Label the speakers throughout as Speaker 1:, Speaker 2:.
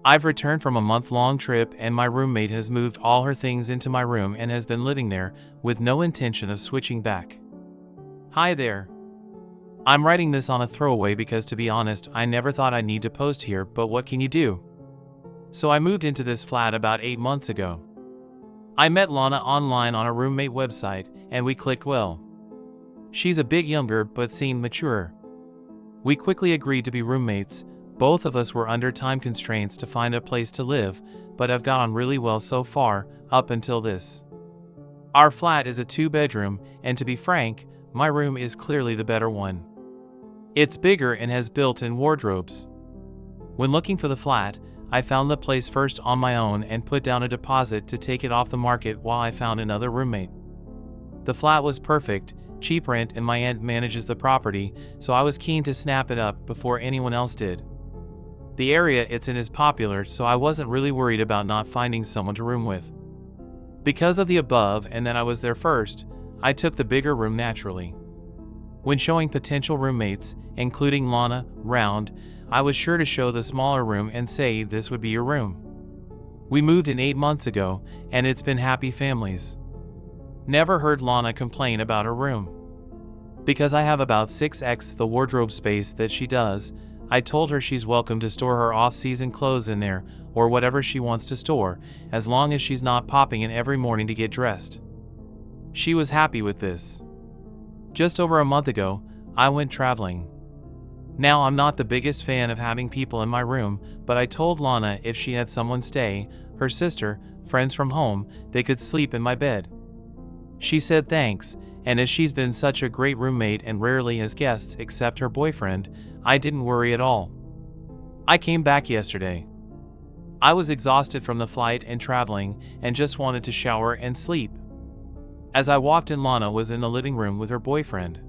Speaker 1: I've returned from a month-long trip and my roommate has moved all her things into my room and has been living there with no intention of switching back. Hi there. I'm writing this on a throwaway because, to be honest, I never thought I'd need to post here, but what can you do? So I moved into this flat about 8 months ago. I met Lana online on a roommate website and we clicked well. She's a bit younger but seemed mature. We quickly agreed to be roommates. Both of us were under time constraints to find a place to live, but have got on really well so far, up until this. Our flat is a 2-bedroom, and to be frank, my room is clearly the better one. It's bigger and has built-in wardrobes. When looking for the flat, I found the place first on my own and put down a deposit to take it off the market while I found another roommate. The flat was perfect, cheap rent, and my aunt manages the property, so I was keen to snap it up before anyone else did. The area it's in is popular, so I wasn't really worried about not finding someone to room with. Because of the above and that I was there first, I took the bigger room naturally. When showing potential roommates, including Lana, round, I was sure to show the smaller room and say this would be your room. We moved in 8 months ago, and it's been happy families. Never heard Lana complain about her room. Because I have about 6x the wardrobe space that she does, I told her she's welcome to store her off-season clothes in there, or whatever she wants to store, as long as she's not popping in every morning to get dressed. She was happy with this. Just over a month ago, I went traveling. Now, I'm not the biggest fan of having people in my room, but I told Lana if she had someone stay, her sister, friends from home, they could sleep in my bed. She said thanks, and as she's been such a great roommate and rarely has guests except her boyfriend, I didn't worry at all. I came back yesterday. I was exhausted from the flight and traveling and just wanted to shower and sleep. As I walked in, Lana was in the living room with her boyfriend.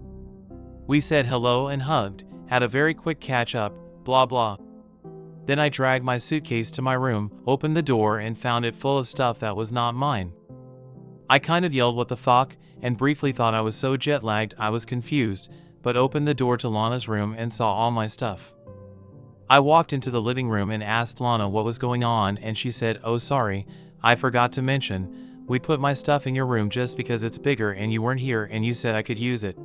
Speaker 1: We said hello and hugged, had a very quick catch up, blah blah. Then I dragged my suitcase to my room, opened the door and found it full of stuff that was not mine. I kind of yelled what the fuck, and briefly thought I was so jet lagged I was confused, but opened the door to Lana's room and saw all my stuff. I walked into the living room and asked Lana what was going on, and she said, "Oh sorry, I forgot to mention, we put my stuff in your room just because it's bigger and you weren't here and you said I could use it."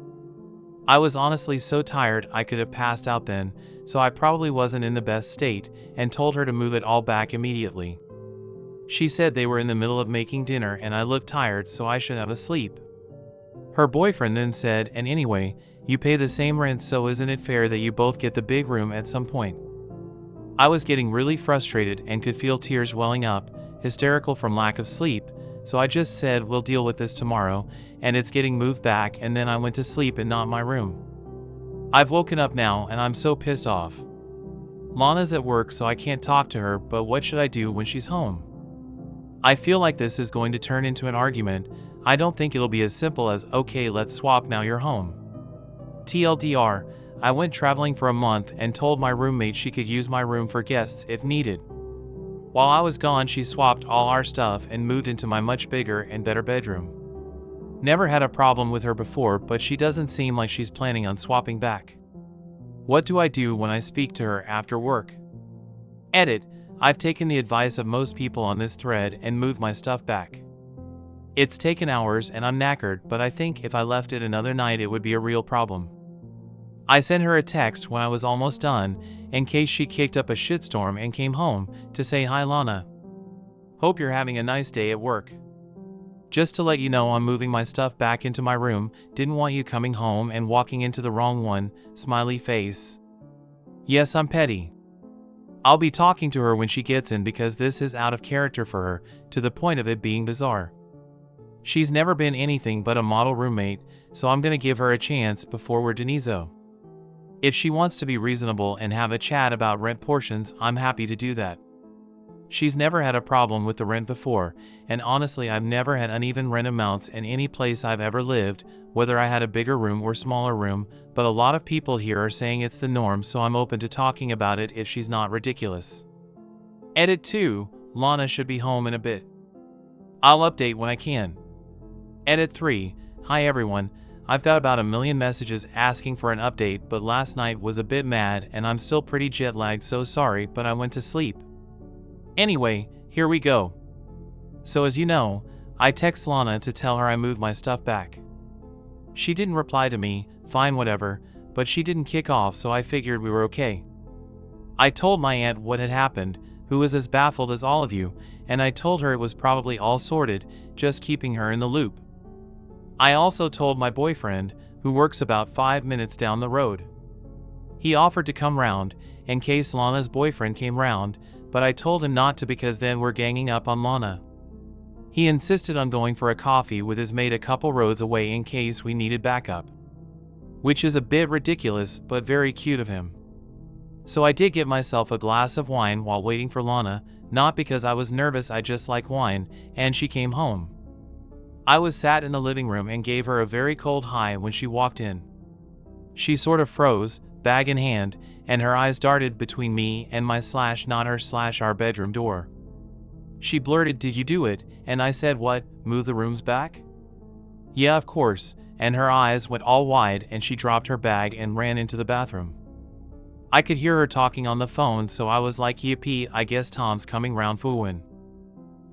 Speaker 1: I was honestly so tired I could have passed out then, so I probably wasn't in the best state, and told her to move it all back immediately. She said they were in the middle of making dinner and I looked tired, so I should have a sleep. Her boyfriend then said, "And anyway, you pay the same rent, so isn't it fair that you both get the big room at some point?" I was getting really frustrated and could feel tears welling up, hysterical from lack of sleep, so I just said we'll deal with this tomorrow, and it's getting moved back, and then I went to sleep in not my room. I've woken up now and I'm so pissed off. Lana's at work, so I can't talk to her, but what should I do when she's home? I feel like this is going to turn into an argument. I don't think it'll be as simple as, "Okay, let's swap, now you're home." TLDR, I went traveling for a month and told my roommate she could use my room for guests if needed. While I was gone, she swapped all our stuff and moved into my much bigger and better bedroom. Never had a problem with her before, but she doesn't seem like she's planning on swapping back. What do I do when I speak to her after work? Edit, I've taken the advice of most people on this thread and moved my stuff back. It's taken hours and I'm knackered, but I think if I left it another night it would be a real problem. I sent her a text when I was almost done, in case she kicked up a shitstorm and came home, to say, "Hi Lana. Hope you're having a nice day at work. Just to let you know I'm moving my stuff back into my room, didn't want you coming home and walking into the wrong one, smiley face. Yes, I'm petty." I'll be talking to her when she gets in because this is out of character for her, to the point of it being bizarre. She's never been anything but a model roommate, so I'm gonna give her a chance before we're Deniso. If she wants to be reasonable and have a chat about rent portions, I'm happy to do that. She's never had a problem with the rent before, and honestly I've never had uneven rent amounts in any place I've ever lived, whether I had a bigger room or smaller room, but a lot of people here are saying it's the norm, so I'm open to talking about it if she's not ridiculous. Edit 2, Lana should be home in a bit. I'll update when I can. Edit 3, hi everyone, I've got about 1 million messages asking for an update, but last night was a bit mad and I'm still pretty jet lagged, so sorry, but I went to sleep. Anyway, here we go. So as you know, I text Lana to tell her I moved my stuff back. She didn't reply to me, fine whatever, but she didn't kick off, so I figured we were okay. I told my aunt what had happened, who was as baffled as all of you, and I told her it was probably all sorted, just keeping her in the loop. I also told my boyfriend, who works about 5 minutes down the road. He offered to come round, in case Lana's boyfriend came round, but I told him not to because then we're ganging up on Lana. He insisted on going for a coffee with his mate a couple roads away in case we needed backup. Which is a bit ridiculous, but very cute of him. So I did get myself a glass of wine while waiting for Lana, not because I was nervous, I just like wine, and she came home. I was sat in the living room and gave her a very cold hi when she walked in. She sort of froze, bag in hand, and her eyes darted between me and my not her our bedroom door. She blurted, "Did you do it?" And I said, "What, move the rooms back?" "Yeah, of course," and her eyes went all wide and she dropped her bag and ran into the bathroom. I could hear her talking on the phone, so I was like, yippee, I guess Tom's coming round fooin'.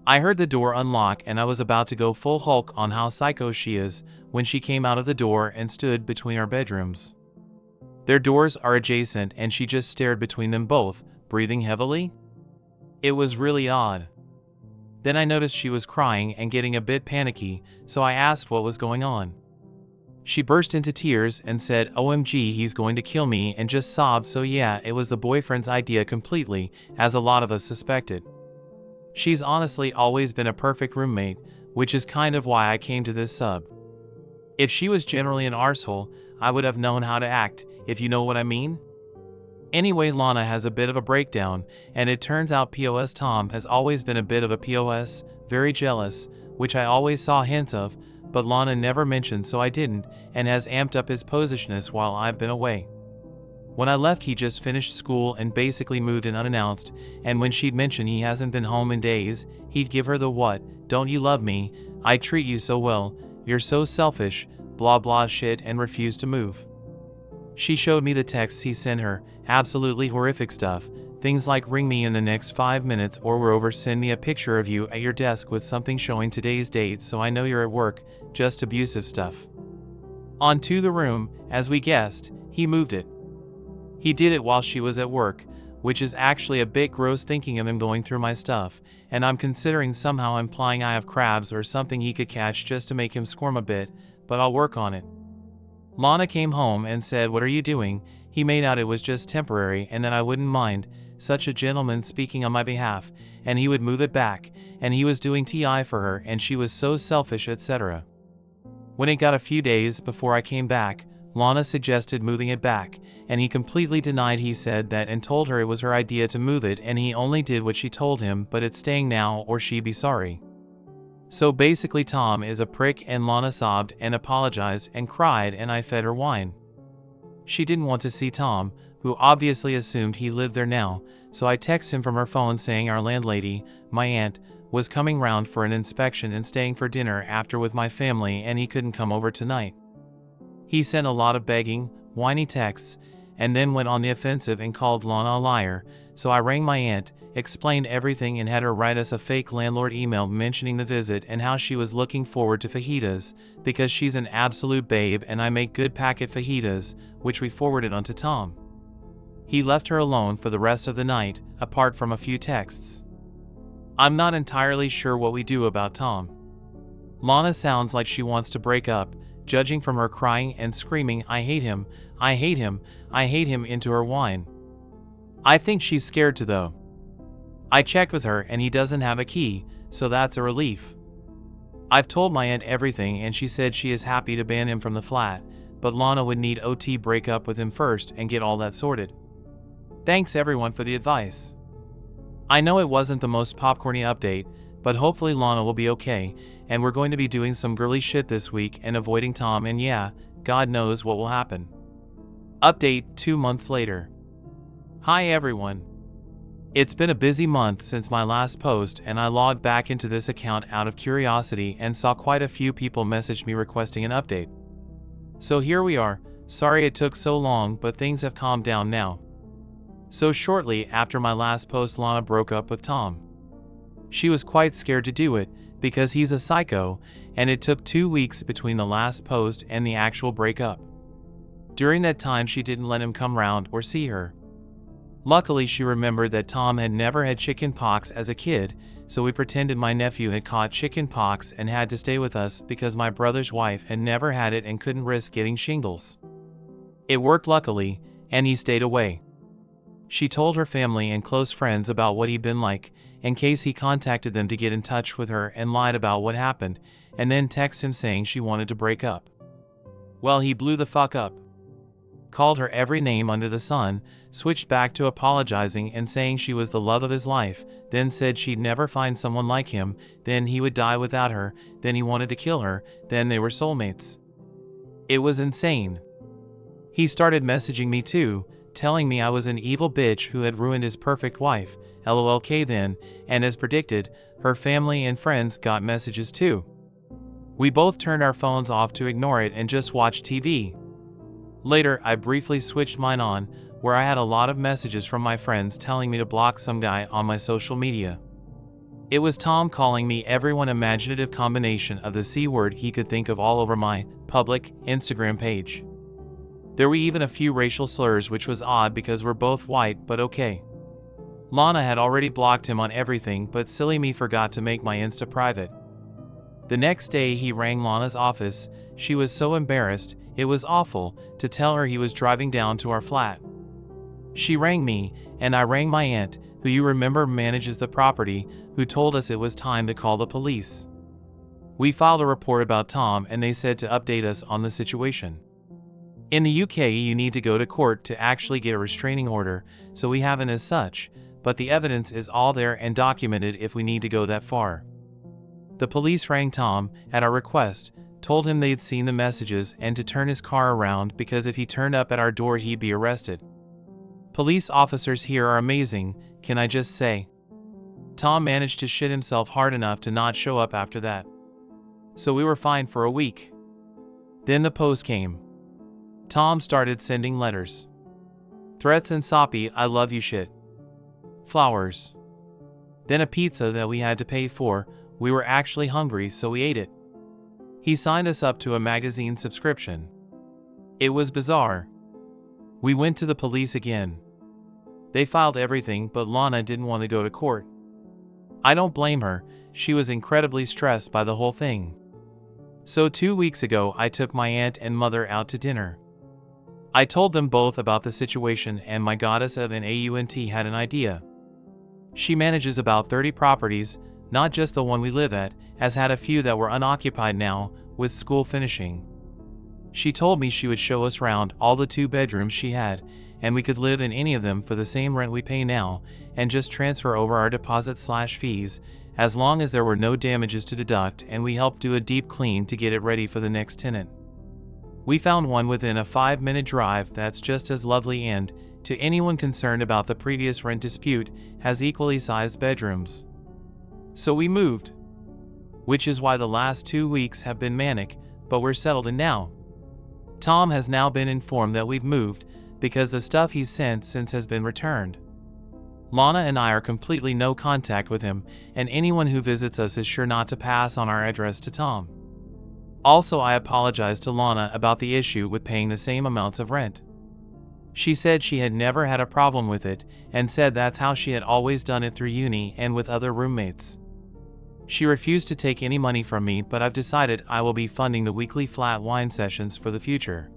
Speaker 1: I heard the door unlock and I was about to go full Hulk on how psycho she is when she came out of the door and stood between our bedrooms. Their doors are adjacent and she just stared between them both, breathing heavily. It was really odd. Then I noticed she was crying and getting a bit panicky, so I asked what was going on. She burst into tears and said, "OMG, he's going to kill me," and just sobbed. So yeah, it was the boyfriend's idea completely, as a lot of us suspected. She's honestly always been a perfect roommate, which is kind of why I came to this sub. If she was generally an arsehole, I would have known how to act, if you know what I mean. Anyway, Lana has a bit of a breakdown, and it turns out POS Tom has always been a bit of a POS, very jealous, which I always saw hints of, but Lana never mentioned, so I didn't, and has amped up his posishness while I've been away. When I left, he just finished school and basically moved in unannounced, and when she'd mention he hasn't been home in days, he'd give her the "what, don't you love me, I treat you so well, you're so selfish," blah blah shit, and refused to move. She showed me the texts he sent her, absolutely horrific stuff, things like "ring me in the next 5 minutes or we're over, send me a picture of you at your desk with something showing today's date so I know you're at work," just abusive stuff. On to the room, as we guessed, he moved it. He did it while she was at work, which is actually a bit gross thinking of him going through my stuff, and I'm considering somehow implying I have crabs or something he could catch just to make him squirm a bit, but I'll work on it. Lana came home and said, "What are you doing?" He made out it was just temporary and that I wouldn't mind, such a gentleman speaking on my behalf, and he would move it back, and he was doing TI for her and she was so selfish, etc. When it got a few days before I came back, Lana suggested moving it back, and he completely denied. He said that and told her it was her idea to move it and he only did what she told him, but it's staying now or she'd be sorry. So basically Tom is a prick, and Lana sobbed and apologized and cried and I fed her wine. She didn't want to see Tom, who obviously assumed he lived there now, so I texted him from her phone saying our landlady, my aunt, was coming round for an inspection and staying for dinner after with my family and he couldn't come over tonight. He sent a lot of begging, whiny texts, and then went on the offensive and called Lana a liar, so I rang my aunt, explained everything and had her write us a fake landlord email mentioning the visit and how she was looking forward to fajitas, because she's an absolute babe and I make good packet fajitas, which we forwarded onto Tom. He left her alone for the rest of the night, apart from a few texts. I'm not entirely sure what we do about Tom. Lana sounds like she wants to break up, judging from her crying and screaming, "I hate him, I hate him, I hate him," into her wine. I think she's scared to though. I checked with her and he doesn't have a key, so that's a relief. I've told my aunt everything and she said she is happy to ban him from the flat, but Lana would need OT break up with him first and get all that sorted. Thanks everyone for the advice. I know it wasn't the most popcorny update, but hopefully Lana will be okay, and we're going to be doing some girly shit this week and avoiding Tom, and yeah, God knows what will happen. Update 2 months later. Hi everyone. It's been a busy month since my last post and I logged back into this account out of curiosity and saw quite a few people message me requesting an update. So here we are. Sorry it took so long, but things have calmed down now. So shortly after my last post, Lana broke up with Tom. She was quite scared to do it, because he's a psycho, and it took 2 weeks between the last post and the actual breakup. During that time she didn't let him come round or see her. Luckily she remembered that Tom had never had chicken pox as a kid, so we pretended my nephew had caught chicken pox and had to stay with us because my brother's wife had never had it and couldn't risk getting shingles. It worked luckily, and he stayed away. She told her family and close friends about what he'd been like, in case he contacted them to get in touch with her, and lied about what happened, and then texted him saying she wanted to break up. Well, he blew the fuck up. Called her every name under the sun, switched back to apologizing and saying she was the love of his life, then said she'd never find someone like him, then he would die without her, then he wanted to kill her, then they were soulmates. It was insane. He started messaging me too, telling me I was an evil bitch who had ruined his perfect wife, LOLK then, and as predicted, her family and friends got messages too. We both turned our phones off to ignore it and just watched TV. Later, I briefly switched mine on, where I had a lot of messages from my friends telling me to block some guy on my social media. It was Tom calling me every one imaginative combination of the C word he could think of all over my public Instagram page. There were even a few racial slurs, which was odd because we're both white, but okay. Lana had already blocked him on everything, but silly me forgot to make my Insta private. The next day he rang Lana's office. She was so embarrassed, it was awful, to tell her he was driving down to our flat. She rang me, and I rang my aunt, who you remember manages the property, who told us it was time to call the police. We filed a report about Tom and they said to update us on the situation. In the UK you need to go to court to actually get a restraining order, so we haven't as such, but the evidence is all there and documented if we need to go that far. The police rang Tom, at our request, told him they'd seen the messages and to turn his car around because if he turned up at our door he'd be arrested. Police officers here are amazing, can I just say? Tom managed to shit himself hard enough to not show up after that. So we were fine for a week. Then the post came. Tom started sending letters. Threats and soppy "I love you" shit. Flowers. Then a pizza that we had to pay for. We were actually hungry, so we ate it. He signed us up to a magazine subscription. It was bizarre. We went to the police again. They filed everything, but Lana didn't want to go to court. I don't blame her, she was incredibly stressed by the whole thing. So 2 weeks ago I took my aunt and mother out to dinner. I told them both about the situation and my goddess of an aunt had an idea. She manages about 30 properties, not just the one we live at, has had a few that were unoccupied now, with school finishing. She told me she would show us round all the 2 bedrooms she had, and we could live in any of them for the same rent we pay now, and just transfer over our deposit/fees, as long as there were no damages to deduct, and we helped do a deep clean to get it ready for the next tenant. We found one within a 5-minute drive that's just as lovely and, to anyone concerned about the previous rent dispute, has equally sized bedrooms. So we moved. Which is why the last 2 weeks have been manic, but we're settled in now. Tom has now been informed that we've moved, because the stuff he's sent since has been returned. Lana and I are completely no contact with him, and anyone who visits us is sure not to pass on our address to Tom. Also, I apologized to Lana about the issue with paying the same amounts of rent. She said she had never had a problem with it, and said that's how she had always done it through uni and with other roommates. She refused to take any money from me, but I've decided I will be funding the weekly flat wine sessions for the future.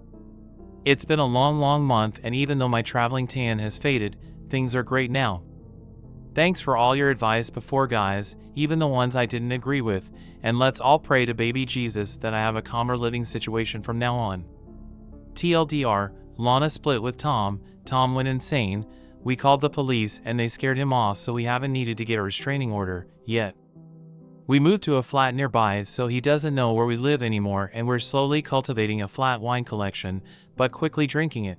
Speaker 1: It's been a long month, and even though my traveling tan has faded, things are great now. Thanks for all your advice before, guys, even the ones I didn't agree with, and let's all pray to baby Jesus that I have a calmer living situation from now on. TLDR, Lana split with Tom, Tom went insane, we called the police and they scared him off, so we haven't needed to get a restraining order, yet. We moved to a flat nearby so he doesn't know where we live anymore, and we're slowly cultivating a flat wine collection, but quickly drinking it.